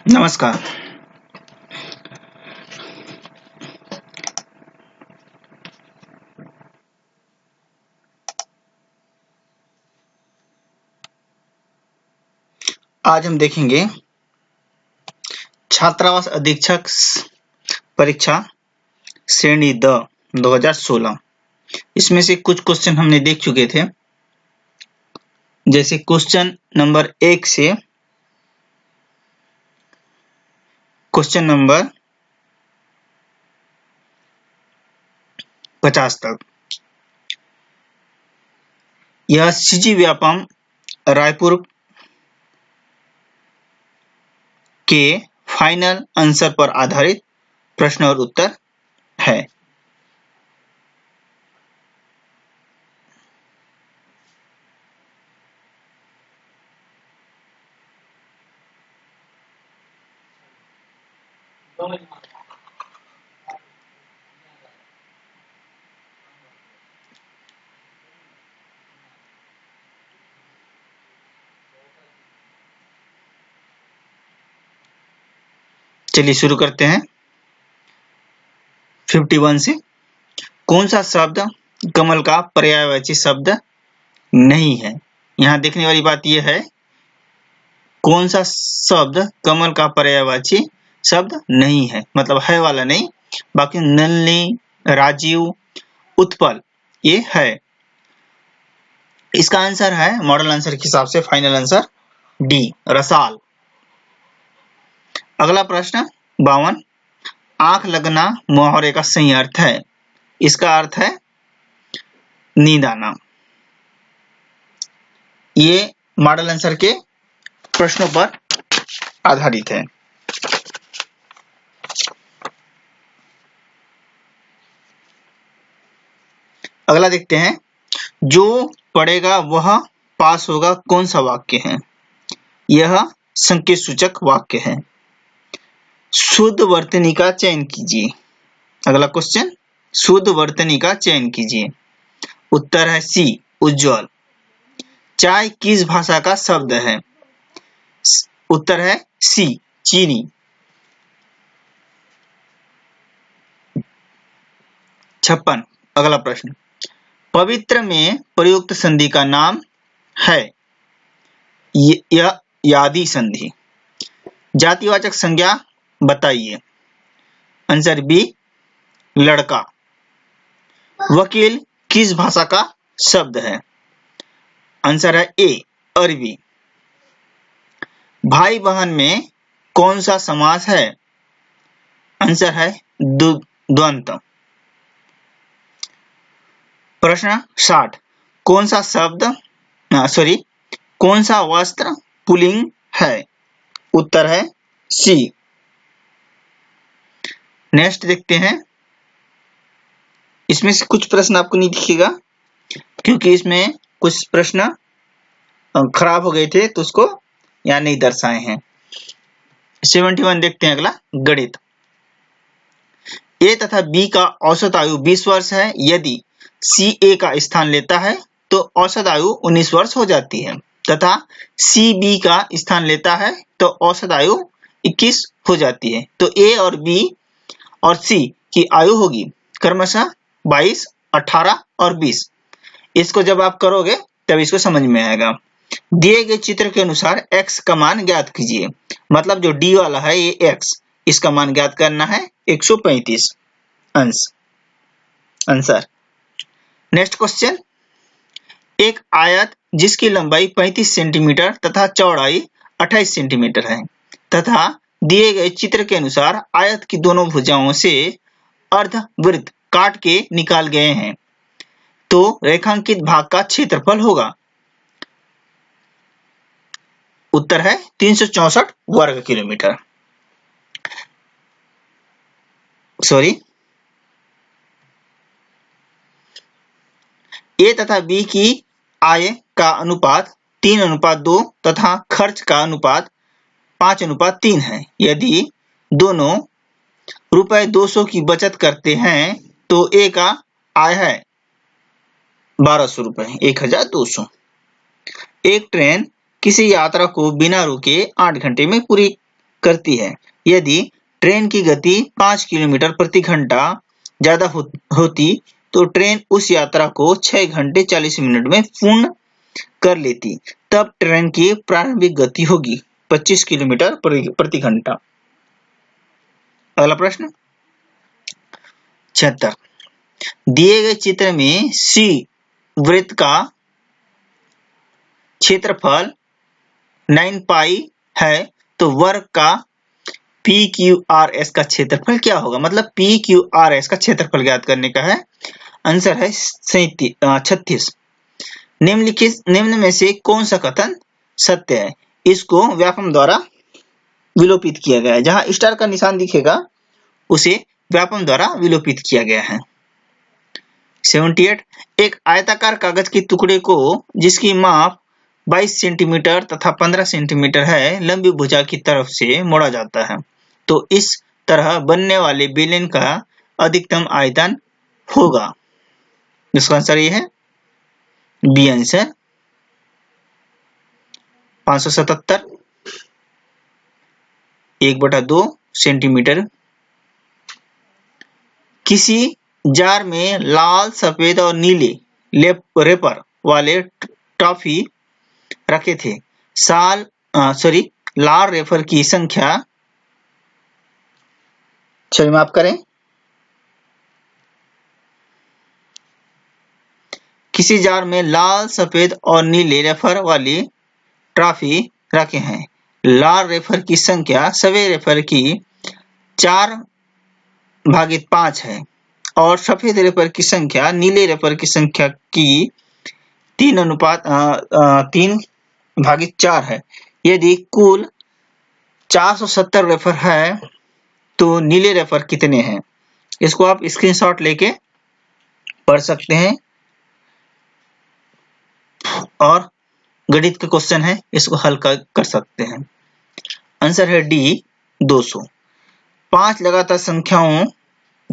नमस्कार। आज हम देखेंगे छात्रावास अधीक्षक परीक्षा श्रेणी द 2016। इसमें से कुछ क्वेश्चन हमने देख चुके थे, जैसे क्वेश्चन नंबर 1 से क्वेश्चन नंबर 50 तक। यह सीजी व्यापम रायपुर के फाइनल आंसर पर आधारित प्रश्न और उत्तर है। चलिए शुरू करते हैं। 51 से कौन सा शब्द कमल का पर्यायवाची शब्द नहीं है? यहाँ देखने वाली बात यह है, कौन सा शब्द कमल का पर्यायवाची शब्द नहीं है, मतलब है वाला नहीं। बाकी नलिनी, राजीव, उत्पल ये है। इसका आंसर है मॉडल आंसर के हिसाब से फाइनल आंसर डी, रसाल। अगला प्रश्न 52, आंख लगना मुहावरे का सही अर्थ है। इसका अर्थ है नींद आना। ये मॉडल आंसर के प्रश्नों पर आधारित है। अगला देखते हैं, जो पढ़ेगा वह पास होगा कौन सा वाक्य है? यह संकेत सूचक वाक्य है। शुद्ध वर्तनी का चयन कीजिए। अगला क्वेश्चन, शुद्ध वर्तनी का चयन कीजिए। उत्तर है सी, उज्जवल। चाय किस भाषा का शब्द है? उत्तर है सी, चीनी। 56, अगला प्रश्न, पवित्र में प्रयुक्त संधि का नाम है? यह यादी संधि। जातिवाचक संज्ञा बताइए। आंसर बी, लड़का। वकील किस भाषा का शब्द है? आंसर है ए, अरबी। भाई बहन में कौन सा समास है? आंसर है द्वंद्व। प्रश्न 60, कौन सा वस्त्र पुल्लिंग है? उत्तर है सी। नेक्स्ट देखते हैं। इसमें से कुछ प्रश्न आपको नहीं दिखेगा क्योंकि इसमें कुछ प्रश्न खराब हो गए थे, तो उसको यहाँ नहीं दर्शाए हैं। 71 देखते हैं। अगला गणित। ए तथा बी का औसत आयु 20 वर्ष है। यदि सी ए का स्थान लेता है तो औसत आयु 19 वर्ष हो जाती है, तथा सी बी का स्थान लेता है तो औसत आयु 21 हो जाती है। तो ए और बी और सी की आयु होगी क्रमशः 22, 18 और 20। इसको जब आप करोगे तब इसको समझ में आएगा। दिए गए चित्र के अनुसार x का मान ज्ञात कीजिए। मतलब जो d वाला है ये x, इसका मान ज्ञात करना है 135 अंश। आंसर। नेक्स्ट क्वेश्चन, एक आयत जिसकी लंबाई 35 सेंटीमीटर तथा चौड़ाई 28 सेंटीमीटर है तथा दिए गए चित्र के अनुसार आयत की दोनों भुजाओं से अर्धवृत्त काट के निकाल गए हैं, तो रेखांकित भाग का क्षेत्रफल होगा। उत्तर है 364 वर्ग किलोमीटर। ए तथा बी की आय का अनुपात 3:2 तथा खर्च का अनुपात 5:3 है। यदि दोनों रुपए 200 की बचत करते हैं तो ए का आय है 1200 रुपए, 1200। एक ट्रेन किसी यात्रा को बिना रुके 8 घंटे में पूरी करती है। यदि ट्रेन की गति 5 किलोमीटर प्रति घंटा ज्यादा होती तो ट्रेन उस यात्रा को 6 घंटे 40 मिनट में पूर्ण कर लेती। तब ट्रेन की प्रारंभिक गति होगी 25 किलोमीटर प्रति घंटा। अगला प्रश्न 76। दिए गए चित्र में सी वृत्त का क्षेत्रफल 9 पाई है तो वर्ग का PQRS का क्षेत्रफल क्या होगा? मतलब PQRS का क्षेत्रफल ज्ञात करने का है। आंसर है 36। निम्न में से कौन सा कथन सत्य है? इसको व्यापम द्वारा विलोपित किया गया है। जहां स्टार का निशान दिखेगा उसे व्यापम द्वारा विलोपित किया गया है। 78। एक आयताकार कागज के टुकड़े को जिसकी माप 22 सेंटीमीटर तथा 15 सेंटीमीटर है लंबी भुजा की तरफ से मोड़ा जाता है तो इस तरह बनने वाले बेलन का अधिकतम आयतन होगा। इसका आंसर ये है बी आंसर 577 1/2 सेंटीमीटर। किसी जार में लाल सफेद और नीले रेपर वाले टॉफी रखे थे। लाल रेफर की संख्या माफ करें। किसी जार में लाल सफेद और नीले रेफर वाली ट्रॉफी रखे हैं। लाल रेफर की संख्या सफेद रेफर की 4/5 है और सफेद रेफर की संख्या नीले रेफर की संख्या की 3/4 है। यदि कुल 470 रेफर है तो नीले रेफर कितने हैं? इसको आप स्क्रीनशॉट लेके पढ़ सकते हैं और गणित का क्वेश्चन है इसको हल कर सकते हैं। आंसर है डी 200। 5 लगातार संख्याओं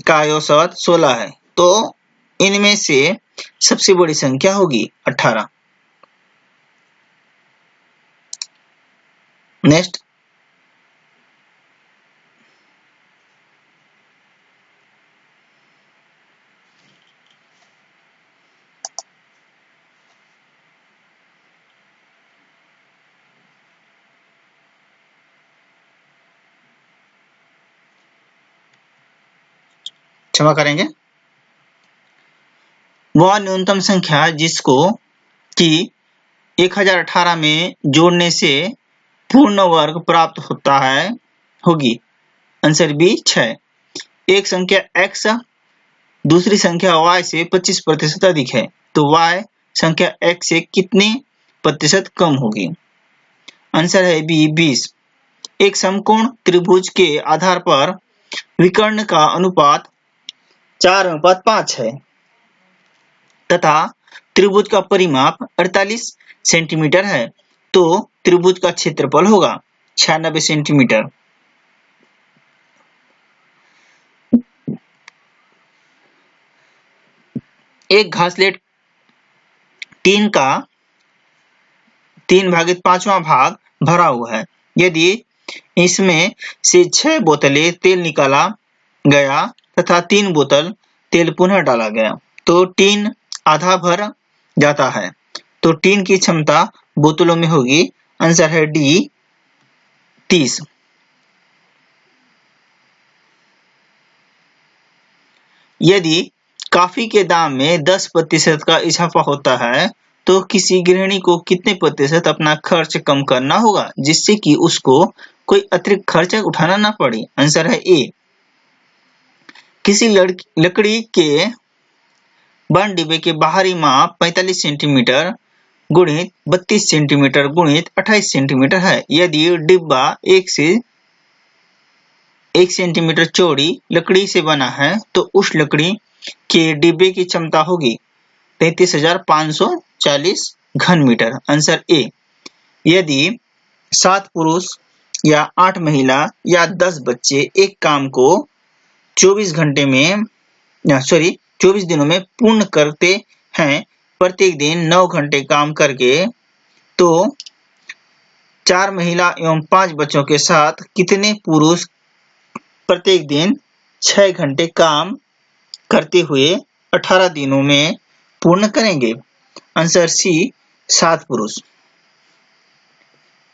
का औसत 16 है तो इनमें से सबसे बड़ी संख्या होगी 18। नेक्स्ट क्षमा करेंगे। वह न्यूनतम संख्या जिसको कि 1018 में जोड़ने से पूर्ण वर्ग प्राप्त होता है होगी। Answer B 6। एक संख्या x दूसरी संख्या y से 25% अधिक है तो y संख्या x से कितने प्रतिशत कम होगी? आंसर है बी 20। एक समकोण त्रिभुज के आधार पर विकर्ण का अनुपात 4/5 है तथा त्रिभुज का परिमाप 48 सेंटीमीटर है तो त्रिभुज का क्षेत्रफल होगा 96 सेंटीमीटर। एक घासलेट टीन का 3/5वां भाग भरा हुआ है। यदि इसमें से 6 बोतलें तेल निकाला गया तथा 3 बोतल तेल पुनः डाला गया तो टीन आधा भर जाता है तो टीन की क्षमता बोतलों में होगी। आंसर है डी 30। यदि कॉफी के दाम में 10% का इजाफा होता है तो किसी गृहिणी को कितने प्रतिशत अपना खर्च कम करना होगा जिससे कि उसको कोई अतिरिक्त खर्च उठाना ना पड़े? आंसर है ए। किसी लकड़ी के बंद डिब्बे के बाहरी माप 45 सेंटीमीटर गुणित 32 सेंटीमीटर गुणित 28 सेंटीमीटर है। यदि डिब्बा 1 सेंटीमीटर चौड़ी लकड़ी से बना है तो उस लकड़ी के डिब्बे की क्षमता होगी 33,540 घन मीटर। Answer A. यदि 7 पुरुष या 8 महिला या 10 बच्चे एक काम को 24 दिनों में पूर्ण करते हैं, प्रत्येक दिन 9 घंटे काम करके तो 4 महिला एवं 5 बच्चों के साथ कितने पुरुष प्रत्येक दिन 6 घंटे काम करते हुए 18 दिनों में पूर्ण करेंगे? आंसर सी 7 पुरुष।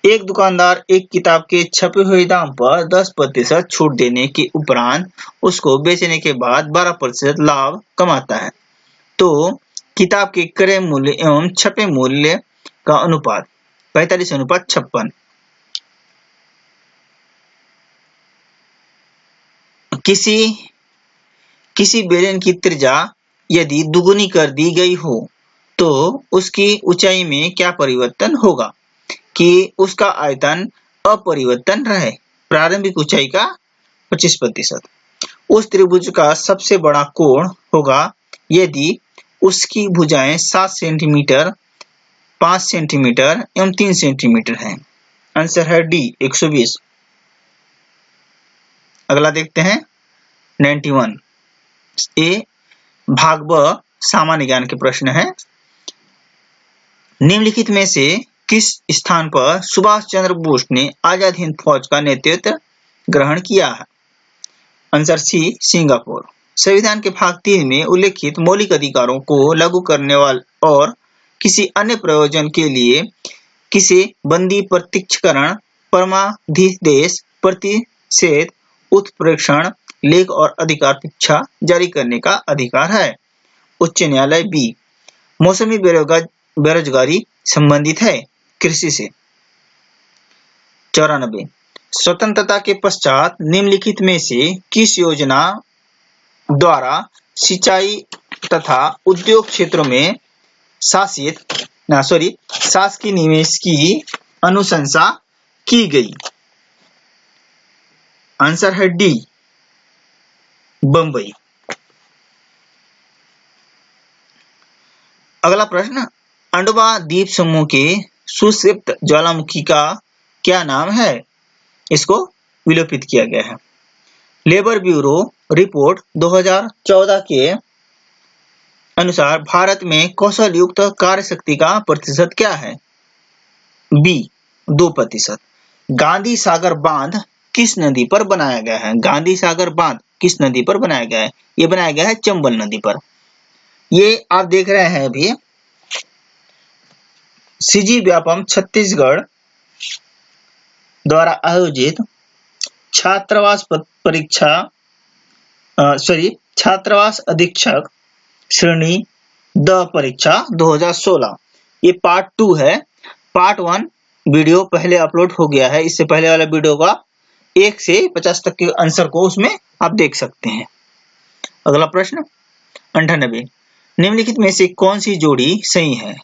एक दुकानदार एक किताब के छपे हुए दाम पर 10% छूट देने के उपरांत उसको बेचने के बाद 12% लाभ कमाता है, तो किताब के क्रय मूल्य एवं छपे मूल्य का अनुपात 45:56। किसी बेलन की त्रिज्या यदि दुगुनी कर दी गई हो तो उसकी ऊंचाई में क्या परिवर्तन होगा कि उसका आयतन अपरिवर्तन रहे? प्रारंभिक ऊंचाई का 25%। उस त्रिभुज का सबसे बड़ा कोण होगा यदि उसकी भुजाएं 7 सेंटीमीटर, 5 सेंटीमीटर एवं 3 सेंटीमीटर हैं। आंसर है डी 120। अगला देखते हैं 91 ए भाग ब सामान्य ज्ञान के प्रश्न है। निम्नलिखित में से किस स्थान पर सुभाष चंद्र बोस ने आजाद हिंद फौज का नेतृत्व ग्रहण किया है? Answer C Singapore. संविधान के भाग 3 में उल्लेखित मौलिक अधिकारों को लागू करने वाले और किसी अन्य प्रयोजन के लिए किसी बंदी प्रत्यक्षकरण, परमाधिदेश, प्रतिषेध, उत्प्रेक्षण, लेख और अधिकार परीक्षा जारी करने का अधिकार है। उच्च न्यायालय बी। मौसमी बेरोजगारी संबंधित है कृषि से। 94 स्वतंत्रता के पश्चात निम्नलिखित में से किस योजना द्वारा सिंचाई तथा उद्योग क्षेत्रों में शासकीय निवेश की अनुशंसा की गई? आंसर है डी बंबई। अगला प्रश्न, अंडमान द्वीप समूह के सुषुप्त ज्वालामुखी का क्या नाम है? इसको विलोपित किया गया है। लेबर ब्यूरो रिपोर्ट 2014 के अनुसार भारत में कौशल युक्त कार्यशक्ति का प्रतिशत क्या है? बी 2%। गांधी सागर बांध किस नदी पर बनाया गया है? गांधी सागर बांध किस नदी पर बनाया गया है? ये बनाया गया है चंबल नदी पर। ये आप देख रहे हैं अभी सीजी व्यापम छत्तीसगढ़ द्वारा आयोजित छात्रावास अधीक्षक श्रेणी द परीक्षा 2016। ये पार्ट 2 है। पार्ट 1 वीडियो पहले अपलोड हो गया है। इससे पहले वाला वीडियो का 1 से 50 तक के आंसर को उसमें आप देख सकते हैं। अगला प्रश्न 98 निम्नलिखित में से कौन सी जोड़ी सही है?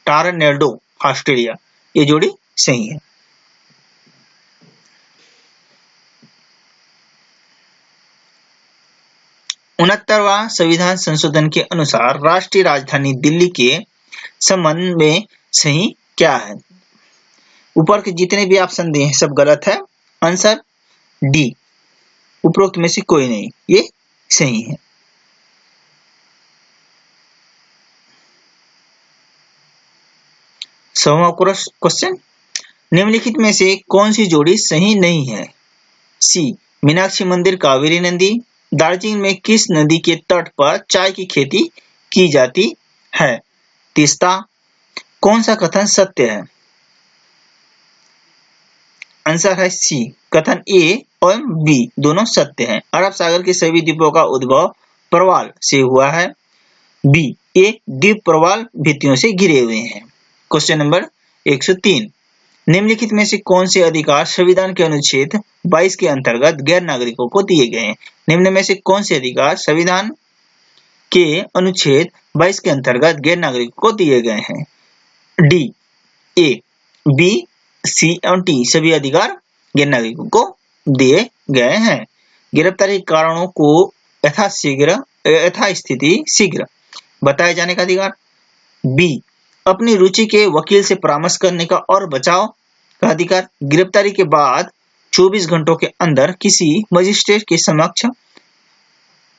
टॉरनेडो ऑस्ट्रेलिया, ये जोड़ी सही है। उनहत्तरवां संविधान संशोधन के अनुसार राष्ट्रीय राजधानी दिल्ली के संबंध में सही क्या है? ऊपर के जितने भी ऑप्शन दिए हैं सब गलत है। आंसर डी उपरोक्त में से कोई नहीं, ये सही है। सौवां क्वेश्चन, निम्नलिखित में से कौन सी जोड़ी सही नहीं है? सी मीनाक्षी मंदिर कावेरी नदी। दार्जिलिंग में किस नदी के तट पर चाय की खेती की जाती है? तीस्ता। कौन सा कथन सत्य है? आंसर है सी कथन ए और बी दोनों सत्य हैं। अरब सागर के सभी द्वीपों का उद्भव प्रवाल से हुआ है। बी ये द्वीप प्रवाल भित्तियों से घिरे हुए हैं। क्वेश्चन नंबर 103 निम्नलिखित में से कौन से अधिकार संविधान के अनुच्छेद 22 के अंतर्गत गैर नागरिकों को दिए गए हैं? निम्न में से कौन से अधिकार संविधान के अनुच्छेद 22 के अंतर्गत गैर नागरिकों को दिए गए हैं? डी ए बी सी और टी सभी अधिकार गैर नागरिकों को दिए गए हैं। गिरफ्तारी के कारणों को यथास्थिति शीघ्र बताए जाने का अधिकार। बी अपनी रुचि के वकील से परामर्श करने का और बचाव का अधिकार। गिरफ्तारी के बाद 24 घंटों के अंदर किसी मजिस्ट्रेट के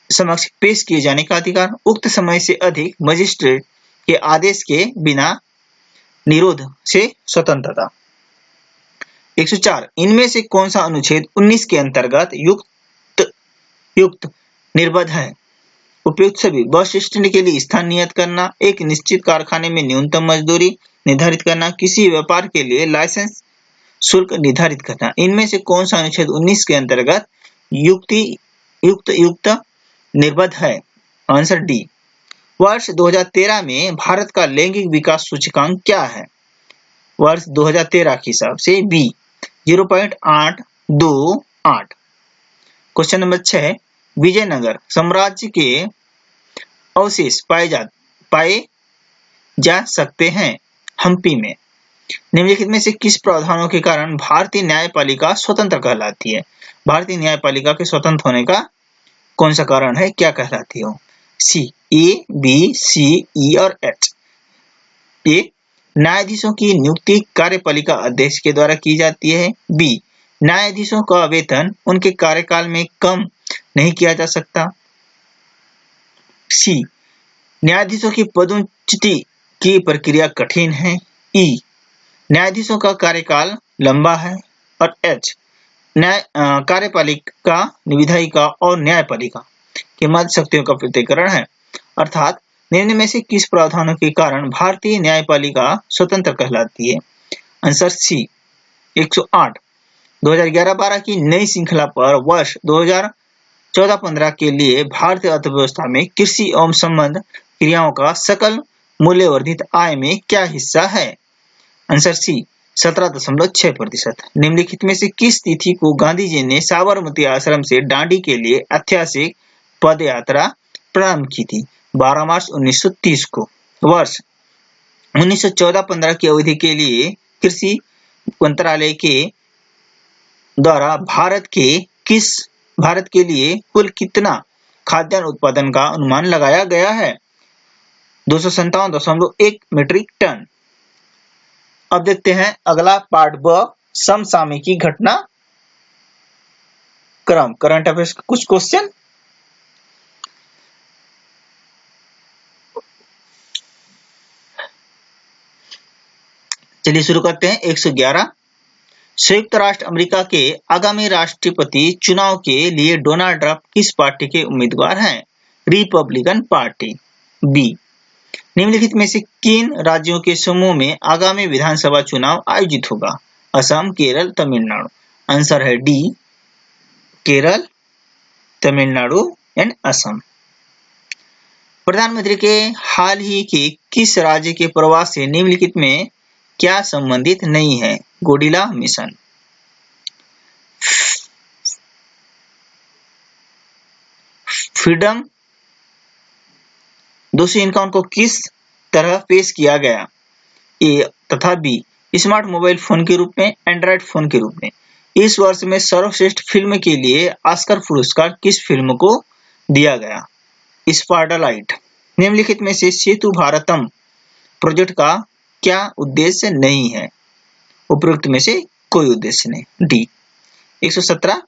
समक्ष पेश किए जाने का अधिकार। उक्त समय से अधिक मजिस्ट्रेट के आदेश के बिना निरोध से स्वतंत्रता। 104 इनमें से कौन सा अनुच्छेद 19 के अंतर्गत युक्त निर्बंध है? उपयुक्त सभी बस स्टैंड के लिए स्थान नियत करना, एक निश्चित कारखाने में न्यूनतम मजदूरी निर्धारित करना, किसी व्यापार के लिए लाइसेंस शुल्क निर्धारित करना। इनमें से कौन सा अनुच्छेद 19 के अंतर्गत युक्त निर्बंध है? Answer D. वर्ष 2013 में भारत का लैंगिक विकास सूचकांक क्या है? वर्ष 2013 के हिसाब से बी 0.828। क्वेश्चन नंबर 6 विजयनगर साम्राज्य के अवशेष पाए जा सकते हैं हम्पी में। निम्नलिखित में से किस प्रावधानों के कारण भारतीय न्यायपालिका स्वतंत्र कहलाती है? भारतीय न्यायपालिका के स्वतंत्र होने का कौन सा कारण है, क्या कहलाती है? सी ए बी सी ई और एच। ए न्यायाधीशों की नियुक्ति कार्यपालिका अध्यक्ष के द्वारा की जाती है। बी न्यायाधीशों का वेतन उनके कार्यकाल में कम नहीं किया जा सकता। सी न्यायाधीशों की पदोन्नति की प्रक्रिया कठिन है। ई न्यायाधीशों का कार्यकाल लंबा है। और एच कार्यपालिका, विधायिका और न्यायपालिका के मध्य शक्तियों का पृथक्करण है। अर्थात निम्न में से किस प्रावधानों के कारण भारतीय न्यायपालिका स्वतंत्र कहलाती है? आंसर सी 108 2011-12 की नई श्रृंखला पर वर्ष 2014-15 के लिए भारतीय अर्थव्यवस्था में कृषि एवं संबंध क्रियाओं का सकल मूल्यवर्धित आय में क्या हिस्सा है? Answer C 17.6%। निम्नलिखित में से किस तिथि को गांधी जी ने साबरमती आश्रम से दांडी के लिए ऐतिहासिक पद यात्रा प्रारंभ की थी? 12 मार्च 1930 को। वर्ष 1914-15 की अवधि के लिए कृषि मंत्रालय के द्वारा भारत के लिए कुल कितना खाद्यान्न उत्पादन का अनुमान लगाया गया है? 257.1 मीट्रिक टन। अब देखते हैं अगला पार्ट ब समसामयिकी घटना क्रम, करंट अफेयर्स के कुछ क्वेश्चन। चलिए शुरू करते हैं। 111 संयुक्त राष्ट्र अमेरिका के आगामी राष्ट्रपति चुनाव के लिए डोनाल्ड ट्रंप किस पार्टी के उम्मीदवार हैं? Republican party. बी निम्नलिखित में से किन राज्यों के समूह में आगामी विधानसभा चुनाव आयोजित होगा? असम, केरल, तमिलनाडु। आंसर है डी केरल, तमिलनाडु एंड असम। प्रधानमंत्री के हाल ही के किस राज्य के प्रवास से निम्नलिखित में क्या संबंधित नहीं है? गोडिला मिशन। फ्रीडम 251 को किस तरह पेश किया गया? ए तथा बी स्मार्ट मोबाइल फोन के रूप में, एंड्रॉइड फोन के रूप में। इस वर्ष में सर्वश्रेष्ठ फिल्म के लिए ऑस्कर पुरस्कार किस फिल्म को दिया गया? स्पॉटलाइट। निम्नलिखित में से सेतु भारतम प्रोजेक्ट का क्या उद्देश्य नहीं है? उपरोक्त में से कोई उद्देश्य नहीं। डी 117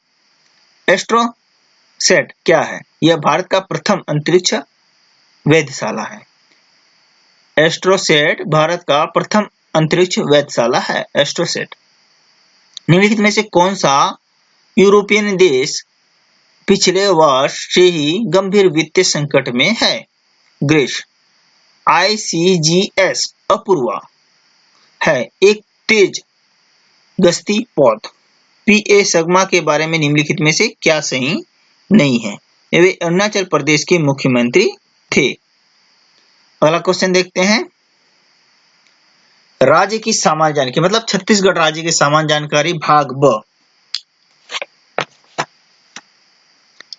एस्ट्रोसैट क्या है? यह भारत का प्रथम अंतरिक्ष वेधशाला है। एस्ट्रोसैट भारत का प्रथम अंतरिक्ष वेधशाला है। एस्ट्रोसैट। निम्नलिखित में से कौन सा यूरोपियन देश पिछले वर्ष से ही गंभीर वित्तीय संकट में है? ग्रीस। ICGS अपूर्वा है एक तेज गश्ती पौध। PA सगमा के बारे में निम्नलिखित में से क्या सही नहीं है? वे अरुणाचल प्रदेश के मुख्यमंत्री थे। अगला क्वेश्चन देखते हैं। राज्य की सामान्य जानकारी, मतलब छत्तीसगढ़ राज्य की सामान्य जानकारी भाग ब।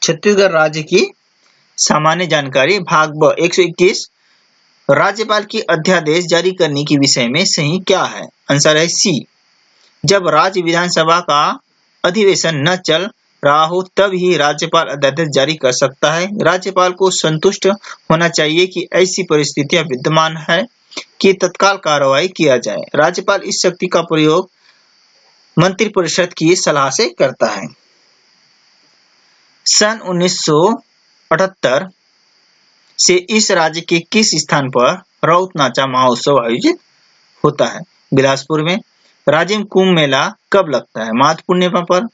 छत्तीसगढ़ राज्य की सामान्य जानकारी भाग ब 121 राज्यपाल की अध्यादेश जारी करने के विषय में सही क्या है? आंसर है सी जब राज्य विधानसभा का अधिवेशन न चल रहा हो तब ही राज्यपाल अध्यादेश जारी कर सकता है। राज्यपाल को संतुष्ट होना चाहिए कि ऐसी परिस्थितियां विद्यमान है कि तत्काल कार्रवाई किया जाए। राज्यपाल इस शक्ति का प्रयोग मंत्रिपरिषद की सलाह से करता है। सन 1978 से इस राज्य के किस स्थान पर राउत नाचा महोत्सव आयोजित होता है? बिलासपुर में। राज्य में कुंभ मेला कब लगता है? माघ पूर्णिमा पर।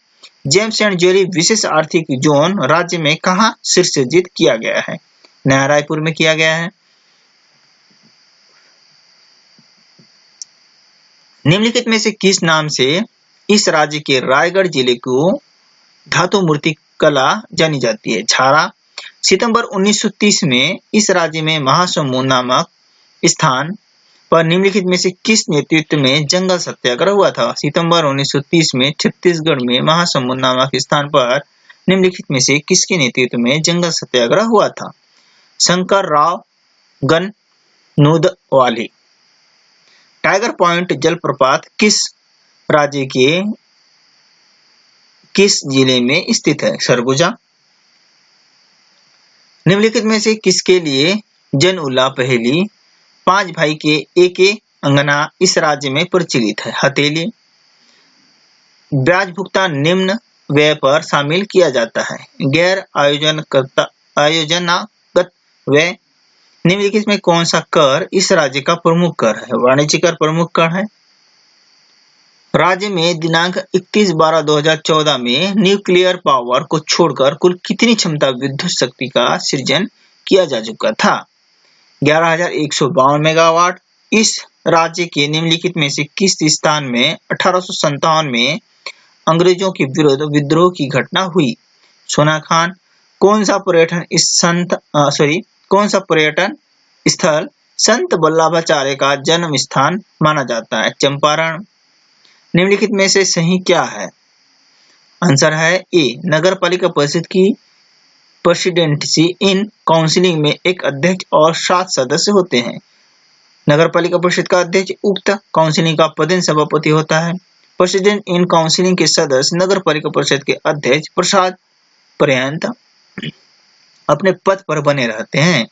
जेम्स एंड जेरी विशेष आर्थिक जोन राज्य में कहाँ शीर्षजित किया गया है? नया रायपुर में किया गया है। निम्नलिखित में से किस नाम से इस राज्य के रायगढ़ जिले को धातु मूर्ति कला जानी जाती है? छारा। सितंबर 1930 में इस राज्य में महासमुंद नामक स्थान पर निम्नलिखित में से किस नेतृत्व में जंगल सत्याग्रह हुआ था? सितंबर 1930 में छत्तीसगढ़ में महासमुंद नामक स्थान पर निम्नलिखित में से किसके नेतृत्व में जंगल सत्याग्रह हुआ था? शंकरराव गननूदवाले। टाइगर पॉइंट जलप्रपात किस राज्य के किस जिले में स्थित है? सरगुजा। निम्नलिखित में से किसके लिए जन उल्लाह पहेली 5 भाई के एक अंगना इस राज्य में प्रचलित है? हथेली। ब्याज भुगतान निम्न व्यय पर शामिल किया जाता है? गैर आयोजनागत व्यय। निम्नलिखित में कौन सा कर इस राज्य का प्रमुख कर है? वाणिज्य कर प्रमुख कर है। राज्य में दिनांक 31/12/2014 में न्यूक्लियर पावर को छोड़कर कुल कितनी क्षमता विद्युत शक्ति का सृजन किया जा चुका था? 11,152 मेगावाट। इस राज्य के निम्नलिखित में से किस स्थान में 1857 में अंग्रेजों के विरुद्ध विद्रोह की घटना हुई? सोनाखान। कौन सा पर्यटन स्थल संत वल्लभाचार्य का जन्म स्थान माना जाता है? चंपारण। निम्नलिखित में से सही क्या है? आंसर है ए। नगर पालिका परिषद की प्रेसिडेंसी इन काउंसिलिंग में एक अध्यक्ष और 7 सदस्य होते हैं। नगर पालिका परिषद का अध्यक्ष उक्त काउंसिलिंग का पदेन सभापति होता है। प्रेसिडेंट इन काउंसिलिंग के सदस्य नगर पालिका परिषद के अध्यक्ष प्रसाद पर्यंत अपने पद पर बने रहते हैं।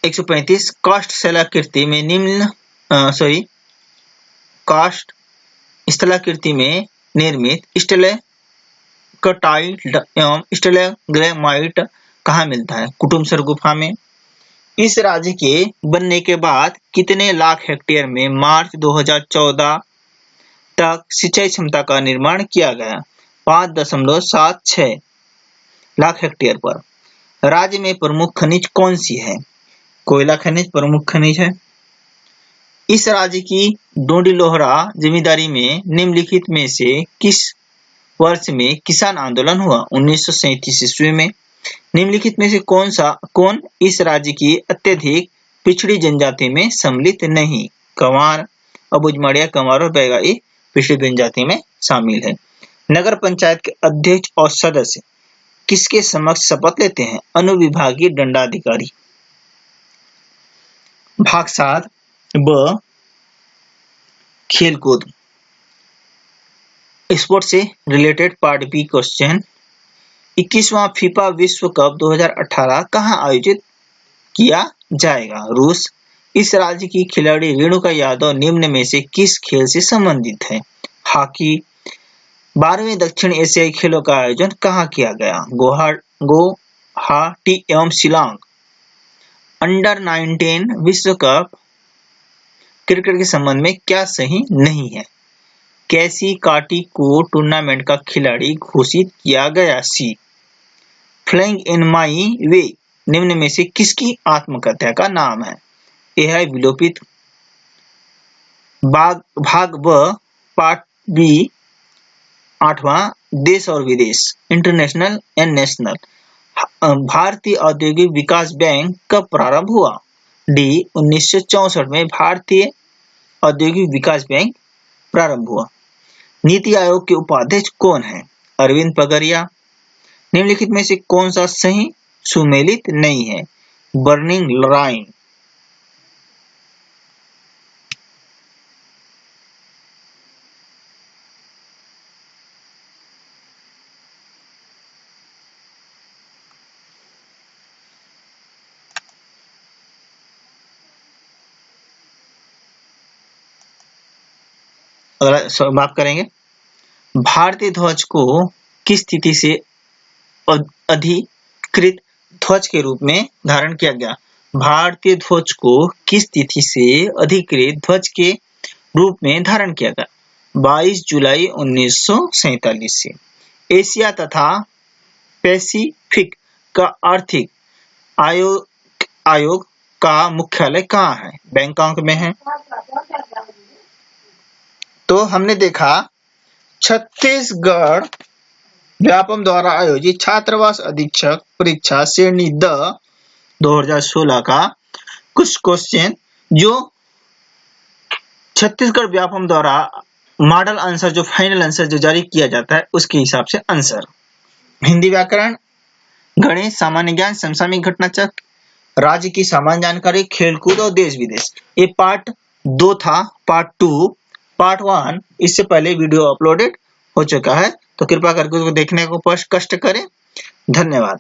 135 काष्ठ स्थलाकृति में निर्मित स्टैलेक्टाइट एवं स्टैलेग्रामाइट कहाँ मिलता है? कुटुम्बसर गुफा में। इस राज्य के बनने के बाद कितने लाख हेक्टेयर में मार्च 2014 तक सिंचाई क्षमता का निर्माण किया गया? 5.76 लाख हेक्टेयर पर। राज्य में प्रमुख खनिज कौन सी है? कोयला खनिज प्रमुख खनिज है। इस राज्य की डोंडी-लोहरा जमींदारी में निम्नलिखित में से किस वर्ष में किसान आंदोलन हुआ? 1937 ईस्वी में। निम्नलिखित में से कौन इस राज्य की अत्यधिक पिछड़ी जनजाति में सम्मिलित नहीं? कंवार। अबुझमाड़िया, कंवार और बैगा ये पिछड़ी जनजाति में शामिल है। नगर पंचायत के अध्यक्ष और सदस्य किसके समक्ष शपथ लेते हैं? अनुविभागीय दंडाधिकारी। भाग 7 ब खेलकूद स्पोर्ट से रिलेटेड पार्ट बी क्वेश्चन। 21वां फीफा विश्व कप 2018 कहां आयोजित किया जाएगा? रूस। इस राज्य की खिलाड़ी रेणुका यादव निम्न में से किस खेल से संबंधित है? हॉकी। 12वें दक्षिण एशियाई खेलों का आयोजन कहां किया गया? गुवाहाटी एवं शिलांग। अंडर 19 विश्व कप क्रिकेट के संबंध में क्या सही नहीं है? कैसी काटी को टूर्नामेंट का खिलाड़ी घोषित किया गया? सी। फ्लाइंग इन माई वे निम्न में से किसकी आत्मकथा का नाम है? ए है विलोपित। भाग ब पार्ट बी 8वां देश और विदेश इंटरनेशनल एंड नेशनल। भारतीय औद्योगिक विकास बैंक कब प्रारंभ हुआ? डी 1964 में भारतीय औद्योगिक विकास बैंक प्रारंभ हुआ। नीति आयोग के उपाध्यक्ष कौन है? अरविंद पगरिया। निम्नलिखित में से कौन सा सही सुमेलित नहीं है? Burning line. अगला माफ करेंगे। भारतीय ध्वज को किस स्थिति से अधिकृत ध्वज के रूप में धारण किया गया? भारतीय ध्वज को किस तिथि से अधिकृत ध्वज के रूप में धारण किया गया 22 जुलाई 1947 से। एशिया तथा पैसिफिक का आर्थिक आयोग का मुख्यालय कहाँ है? बैंकॉक में है। तो हमने देखा छत्तीसगढ़ व्यापम द्वारा आयोजित छात्रावास अधीक्षक परीक्षा श्रेणी द 2016 का कुछ क्वेश्चन जो छत्तीसगढ़ व्यापम द्वारा मॉडल आंसर जो फाइनल आंसर जो जारी किया जाता है उसके हिसाब से आंसर। हिंदी व्याकरण, गणित, सामान्य ज्ञान, समसामयिक घटनाचक्र, राज्य की सामान्य जानकारी, खेलकूद और देश विदेश। ये पार्ट 2 था। पार्ट 2, पार्ट 1 इससे पहले वीडियो अपलोडेड हो चुका है, तो कृपया करके उसको देखने को कष्ट करें। धन्यवाद।